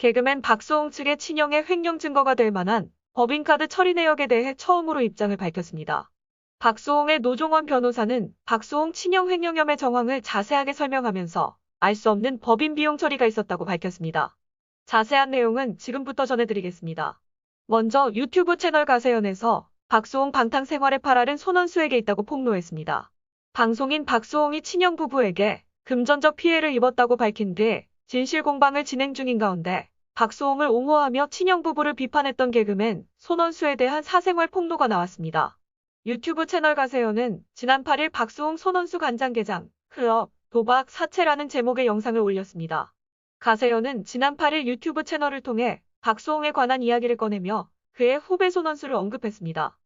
개그맨 박수홍 측의 친형의 횡령 증거가 될 만한 법인카드 처리 내역에 대해 처음으로 입장을 밝혔습니다. 박수홍의 노종원 변호사는 박수홍 친형 횡령 혐의 정황을 자세하게 설명하면서 알 수 없는 법인 비용 처리가 있었다고 밝혔습니다. 자세한 내용은 지금부터 전해드리겠습니다. 먼저 유튜브 채널 가세연에서 박수홍 방탕생활의 팔알은 손원수에게 있다고 폭로했습니다. 방송인 박수홍이 친형 부부에게 금전적 피해를 입었다고 밝힌 뒤 진실 공방을 진행 중인 가운데 박수홍을 옹호하며 친형 부부를 비판했던 개그맨 손원수에 대한 사생활 폭로가 나왔습니다. 유튜브 채널 가세연은 지난 8일 박수홍 손원수 간장게장, 클럽, 도박, 사채라는 제목의 영상을 올렸습니다. 가세연은 지난 8일 유튜브 채널을 통해 박수홍에 관한 이야기를 꺼내며 그의 후배 손원수를 언급했습니다.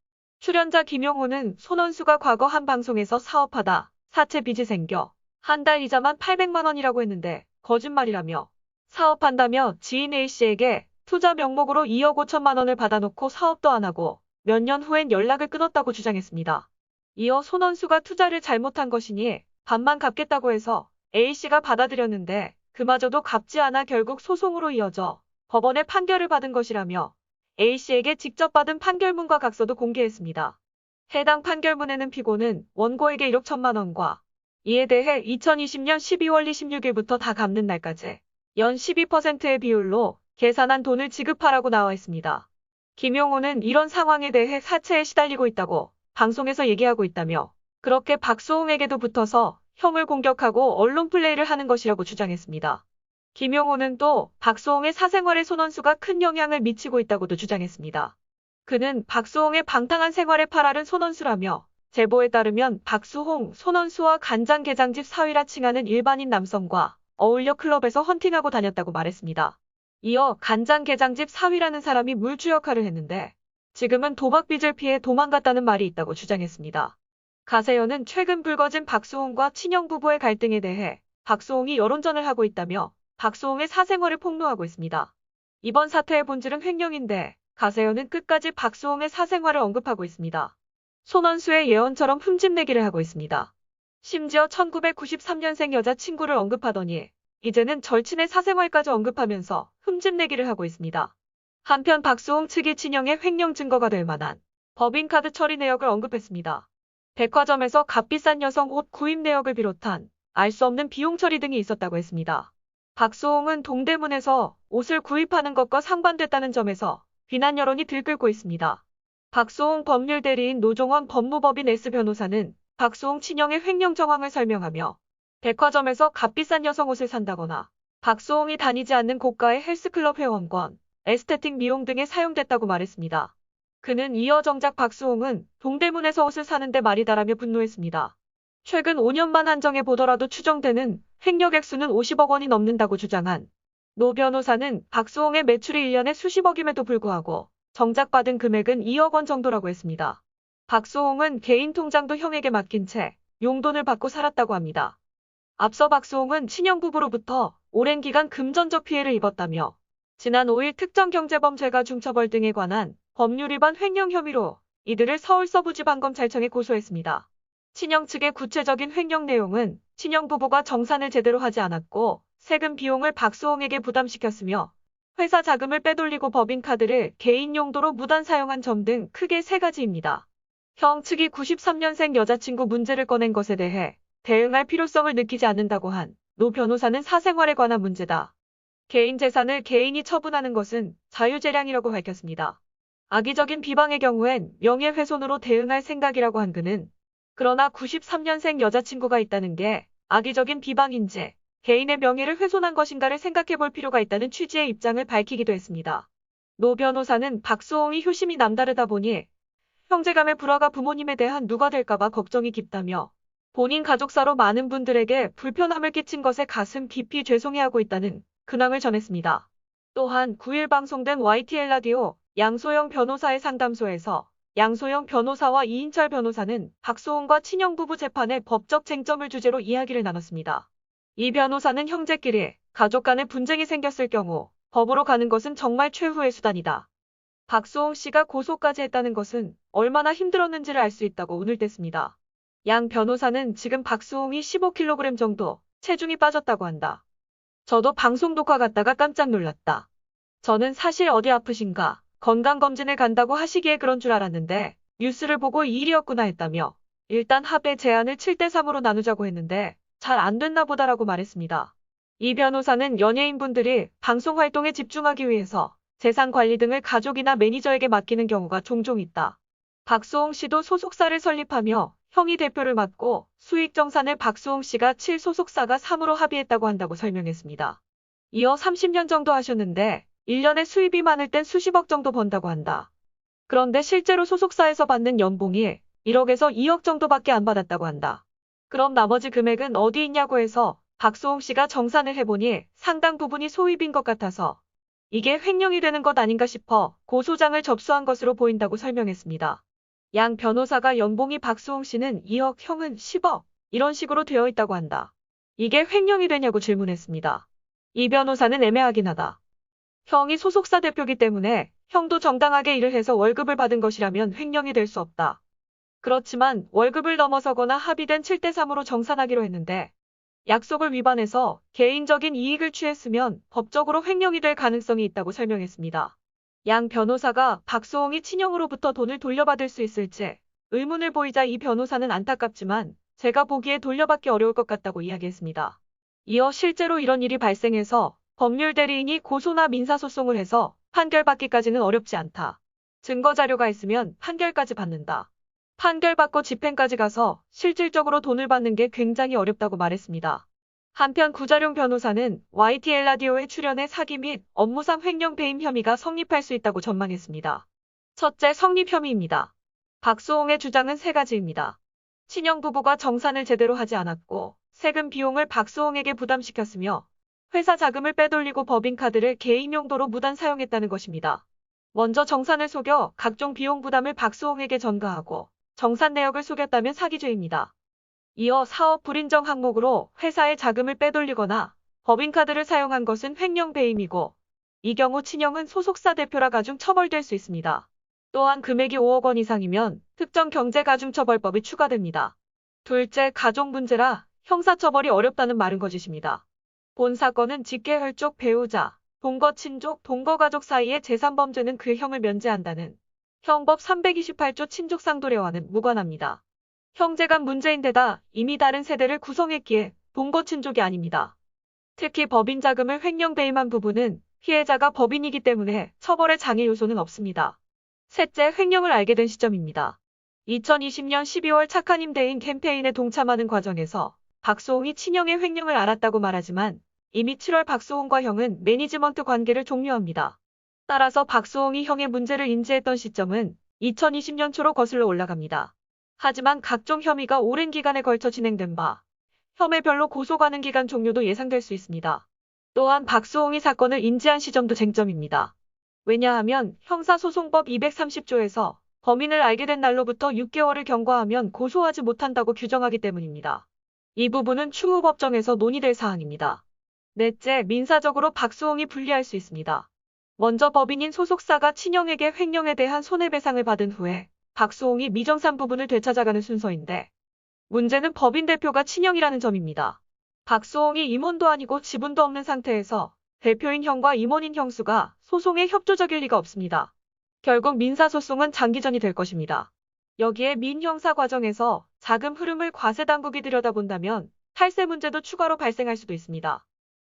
출연자 김용호는 손원수가 과거 한 방송에서 사업하다 사채 빚이 생겨 한 달 이자만 800만 원이라고 했는데 거짓말이라며 사업한다며 지인 A씨에게 투자 명목으로 2억 5천만 원을 받아놓고 사업도 안 하고 몇 년 후엔 연락을 끊었다고 주장했습니다. 이어 손원수가 투자를 잘못한 것이니 반만 갚겠다고 해서 A씨가 받아들였는데 그마저도 갚지 않아 결국 소송으로 이어져 법원의 판결을 받은 것이라며 A씨에게 직접 받은 판결문과 각서도 공개했습니다. 해당 판결문에는 피고는 원고에게 1억 1천만 원과 이에 대해 2020년 12월 26일부터 다 갚는 날까지 연 12%의 비율로 계산한 돈을 지급하라고 나와 있습니다. 김용호는 이런 상황에 대해 사채에 시달리고 있다고 방송에서 얘기하고 있다며 그렇게 박수홍에게도 붙어서 형을 공격하고 언론 플레이를 하는 것이라고 주장했습니다. 김용호는 또 박수홍의 사생활에 손원수가 큰 영향을 미치고 있다고도 주장했습니다. 그는 박수홍의 방탕한 생활의 팔알은 손원수라며 제보에 따르면 박수홍, 손원수와 간장게장집 사위라 칭하는 일반인 남성과 어울려 클럽에서 헌팅하고 다녔다고 말했습니다. 이어 간장게장집 사위라는 사람이 물주 역할을 했는데 지금은 도박빚을 피해 도망갔다는 말이 있다고 주장했습니다. 가세연은 최근 불거진 박수홍과 친형 부부의 갈등에 대해 박수홍이 여론전을 하고 있다며 박수홍의 사생활을 폭로하고 있습니다. 이번 사태의 본질은 횡령인데 가세연은 끝까지 박수홍의 사생활을 언급하고 있습니다. 손원수의 예언처럼 흠집내기를 하고 있습니다. 심지어 1993년생 여자친구를 언급하더니 이제는 절친의 사생활까지 언급하면서 흠집내기를 하고 있습니다. 한편 박수홍 측이 친형의 횡령 증거가 될 만한 법인카드 처리 내역을 언급했습니다. 백화점에서 값비싼 여성 옷 구입 내역을 비롯한 알 수 없는 비용 처리 등이 있었다고 했습니다. 박수홍은 동대문에서 옷을 구입하는 것과 상반됐다는 점에서 비난 여론이 들끓고 있습니다. 박수홍 법률 대리인 노종원 법무법인 S 변호사는 박수홍 친형의 횡령 정황을 설명하며 백화점에서 값비싼 여성 옷을 산다거나 박수홍이 다니지 않는 고가의 헬스클럽 회원권, 에스테틱 미용 등에 사용됐다고 말했습니다. 그는 이어 정작 박수홍은 동대문에서 옷을 사는데 말이다라며 분노했습니다. 최근 5년만 한정해 보더라도 추정되는 횡령 액수는 50억 원이 넘는다고 주장한 노 변호사는 박수홍의 매출이 1년에 수십억임에도 불구하고 정작 받은 금액은 2억 원 정도라고 했습니다. 박수홍은 개인 통장도 형에게 맡긴 채 용돈을 받고 살았다고 합니다. 앞서 박수홍은 친형 부부로부터 오랜 기간 금전적 피해를 입었다며 지난 5일 특정경제범죄가 중처벌 등에 관한 법률 위반 횡령 혐의로 이들을 서울서부지방검찰청에 고소했습니다. 친형 측의 구체적인 횡령 내용은 친형 부부가 정산을 제대로 하지 않았고 세금 비용을 박수홍에게 부담시켰으며 회사 자금을 빼돌리고 법인카드를 개인 용도로 무단 사용한 점 등 크게 3가지입니다. 형 측이 93년생 여자친구 문제를 꺼낸 것에 대해 대응할 필요성을 느끼지 않는다고 한 노 변호사는 사생활에 관한 문제다. 개인 재산을 개인이 처분하는 것은 자유재량이라고 밝혔습니다. 악의적인 비방의 경우엔 명예훼손으로 대응할 생각이라고 한 그는 그러나 93년생 여자친구가 있다는 게 악의적인 비방인지 개인의 명예를 훼손한 것인가를 생각해 볼 필요가 있다는 취지의 입장을 밝히기도 했습니다. 노 변호사는 박수홍이 효심이 남다르다 보니 형제간의 불화가 부모님에 대한 누가 될까봐 걱정이 깊다며 본인 가족사로 많은 분들에게 불편함을 끼친 것에 가슴 깊이 죄송해하고 있다는 근황을 전했습니다. 또한 9일 방송된 YTN 라디오 양소영 변호사의 상담소에서 양소영 변호사와 이인철 변호사는 박수홍과 친형 부부 재판의 법적 쟁점을 주제로 이야기를 나눴습니다. 이 변호사는 형제끼리 가족 간에 분쟁이 생겼을 경우 법으로 가는 것은 정말 최후의 수단이다. 박수홍 씨가 고소까지 했다는 것은 얼마나 힘들었는지를 알 수 있다고 운을 뗐습니다. 양 변호사는 지금 박수홍이 15kg 정도 체중이 빠졌다고 한다. 저도 방송 녹화 갔다가 깜짝 놀랐다. 저는 사실 어디 아프신가 건강검진을 간다고 하시기에 그런 줄 알았는데 뉴스를 보고 이 일이었구나 했다며 일단 합의 제안을 7대3으로 나누자고 했는데 잘 안 됐나 보다라고 말했습니다. 이 변호사는 연예인분들이 방송 활동에 집중하기 위해서 재산 관리 등을 가족이나 매니저에게 맡기는 경우가 종종 있다. 박수홍 씨도 소속사를 설립하며 형이 대표를 맡고 수익 정산을 박수홍 씨가 7, 소속사가 3으로 합의했다고 한다고 설명했습니다. 이어 30년 정도 하셨는데 1년에 수입이 많을 땐 수십억 정도 번다고 한다. 그런데 실제로 소속사에서 받는 연봉이 1억에서 2억 정도밖에 안 받았다고 한다. 그럼 나머지 금액은 어디 있냐고 해서 박수홍 씨가 정산을 해보니 상당 부분이 소입인 것 같아서 이게 횡령이 되는 것 아닌가 싶어 고소장을 접수한 것으로 보인다고 설명했습니다. 양 변호사가 연봉이 박수홍 씨는 2억, 형은 10억 이런 식으로 되어 있다고 한다. 이게 횡령이 되냐고 질문했습니다. 이 변호사는 애매하긴 하다. 형이 소속사 대표기 때문에 형도 정당하게 일을 해서 월급을 받은 것이라면 횡령이 될 수 없다. 그렇지만 월급을 넘어서거나 합의된 7대3으로 정산하기로 했는데 약속을 위반해서 개인적인 이익을 취했으면 법적으로 횡령이 될 가능성이 있다고 설명했습니다. 양 변호사가 박수홍이 친형으로부터 돈을 돌려받을 수 있을지 의문을 보이자 이 변호사는 안타깝지만 제가 보기에 돌려받기 어려울 것 같다고 이야기했습니다. 이어 실제로 이런 일이 발생해서 법률 대리인이 고소나 민사소송을 해서 판결받기까지는 어렵지 않다. 증거 자료가 있으면 판결까지 받는다. 판결받고 집행까지 가서 실질적으로 돈을 받는 게 굉장히 어렵다고 말했습니다. 한편 구자룡 변호사는 YTN 라디오에 출연해 사기 및 업무상 횡령 배임 혐의가 성립할 수 있다고 전망했습니다. 첫째, 성립 혐의입니다. 박수홍의 주장은 세 가지입니다. 친형 부부가 정산을 제대로 하지 않았고 세금 비용을 박수홍에게 부담시켰으며 회사 자금을 빼돌리고 법인카드를 개인 용도로 무단 사용했다는 것입니다. 먼저 정산을 속여 각종 비용 부담을 박수홍에게 전가하고 정산 내역을 속였다면 사기죄입니다. 이어 사업 불인정 항목으로 회사의 자금을 빼돌리거나 법인카드를 사용한 것은 횡령 배임이고 이 경우 친형은 소속사 대표라 가중 처벌될 수 있습니다. 또한 금액이 5억 원 이상이면 특정경제가중처벌법이 추가됩니다. 둘째, 가족 문제라 형사처벌이 어렵다는 말은 거짓입니다. 본 사건은 직계혈족 배우자, 동거 친족, 동거가족 사이의 재산범죄는 그 형을 면제한다는 형법 328조 친족상도례와는 무관합니다. 형제간 문제인데다 이미 다른 세대를 구성했기에 동거 친족이 아닙니다. 특히 법인 자금을 횡령 배임한 부분은 피해자가 법인이기 때문에 처벌의 장애 요소는 없습니다. 셋째, 횡령을 알게 된 시점입니다. 2020년 12월 착한 임대인 캠페인에 동참하는 과정에서 박수홍이 친형의 횡령을 알았다고 말하지만 이미 7월 박수홍과 형은 매니지먼트 관계를 종료합니다. 따라서 박수홍이 형의 문제를 인지했던 시점은 2020년 초로 거슬러 올라갑니다. 하지만 각종 혐의가 오랜 기간에 걸쳐 진행된 바 혐의별로 고소 가능 기간 종료도 예상될 수 있습니다. 또한 박수홍이 사건을 인지한 시점도 쟁점입니다. 왜냐하면 형사소송법 230조에서 범인을 알게 된 날로부터 6개월을 경과하면 고소하지 못한다고 규정하기 때문입니다. 이 부분은 추후 법정에서 논의될 사항입니다. 넷째, 민사적으로 박수홍이 불리할 수 있습니다. 먼저 법인인 소속사가 친형에게 횡령에 대한 손해배상을 받은 후에 박수홍이 미정산 부분을 되찾아가는 순서인데 문제는 법인 대표가 친형이라는 점입니다. 박수홍이 임원도 아니고 지분도 없는 상태에서 대표인 형과 임원인 형수가 소송에 협조적일 리가 없습니다. 결국 민사소송은 장기전이 될 것입니다. 여기에 민형사 과정에서 자금 흐름을 과세당국이 들여다본다면 탈세 문제도 추가로 발생할 수도 있습니다.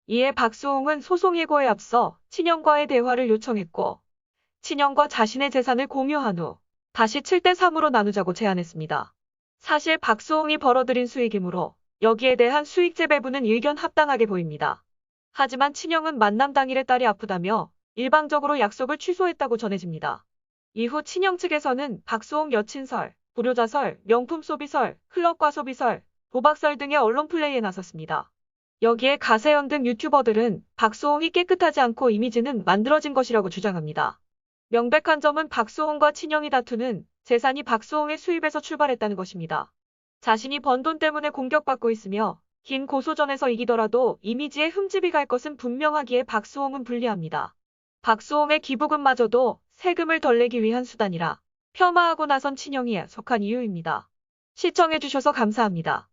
이에 박수홍은 소송 예고에 앞서 친형과의 대화를 요청했고 친형과 자신의 재산을 공유한 후 다시 7대3으로 나누자고 제안했습니다. 사실 박수홍이 벌어들인 수익이므로 여기에 대한 수익 재배분은 일견 합당하게 보입니다. 하지만 친형은 만남 당일에 딸이 아프다며 일방적으로 약속을 취소했다고 전해집니다. 이후 친형 측에서는 박수홍 여친설, 불효자설, 명품 소비설, 클럽 과소비설, 도박설 등의 언론 플레이에 나섰습니다. 여기에 가세현 등 유튜버들은 박수홍이 깨끗하지 않고 이미지는 만들어진 것이라고 주장합니다. 명백한 점은 박수홍과 친형이 다투는 재산이 박수홍의 수입에서 출발했다는 것입니다. 자신이 번 돈 때문에 공격받고 있으며 긴 고소전에서 이기더라도 이미지에 흠집이 갈 것은 분명하기에 박수홍은 불리합니다. 박수홍의 기부금마저도 세금을 덜 내기 위한 수단이라 폄하하고 나선 친형이 속한 이유입니다. 시청해주셔서 감사합니다.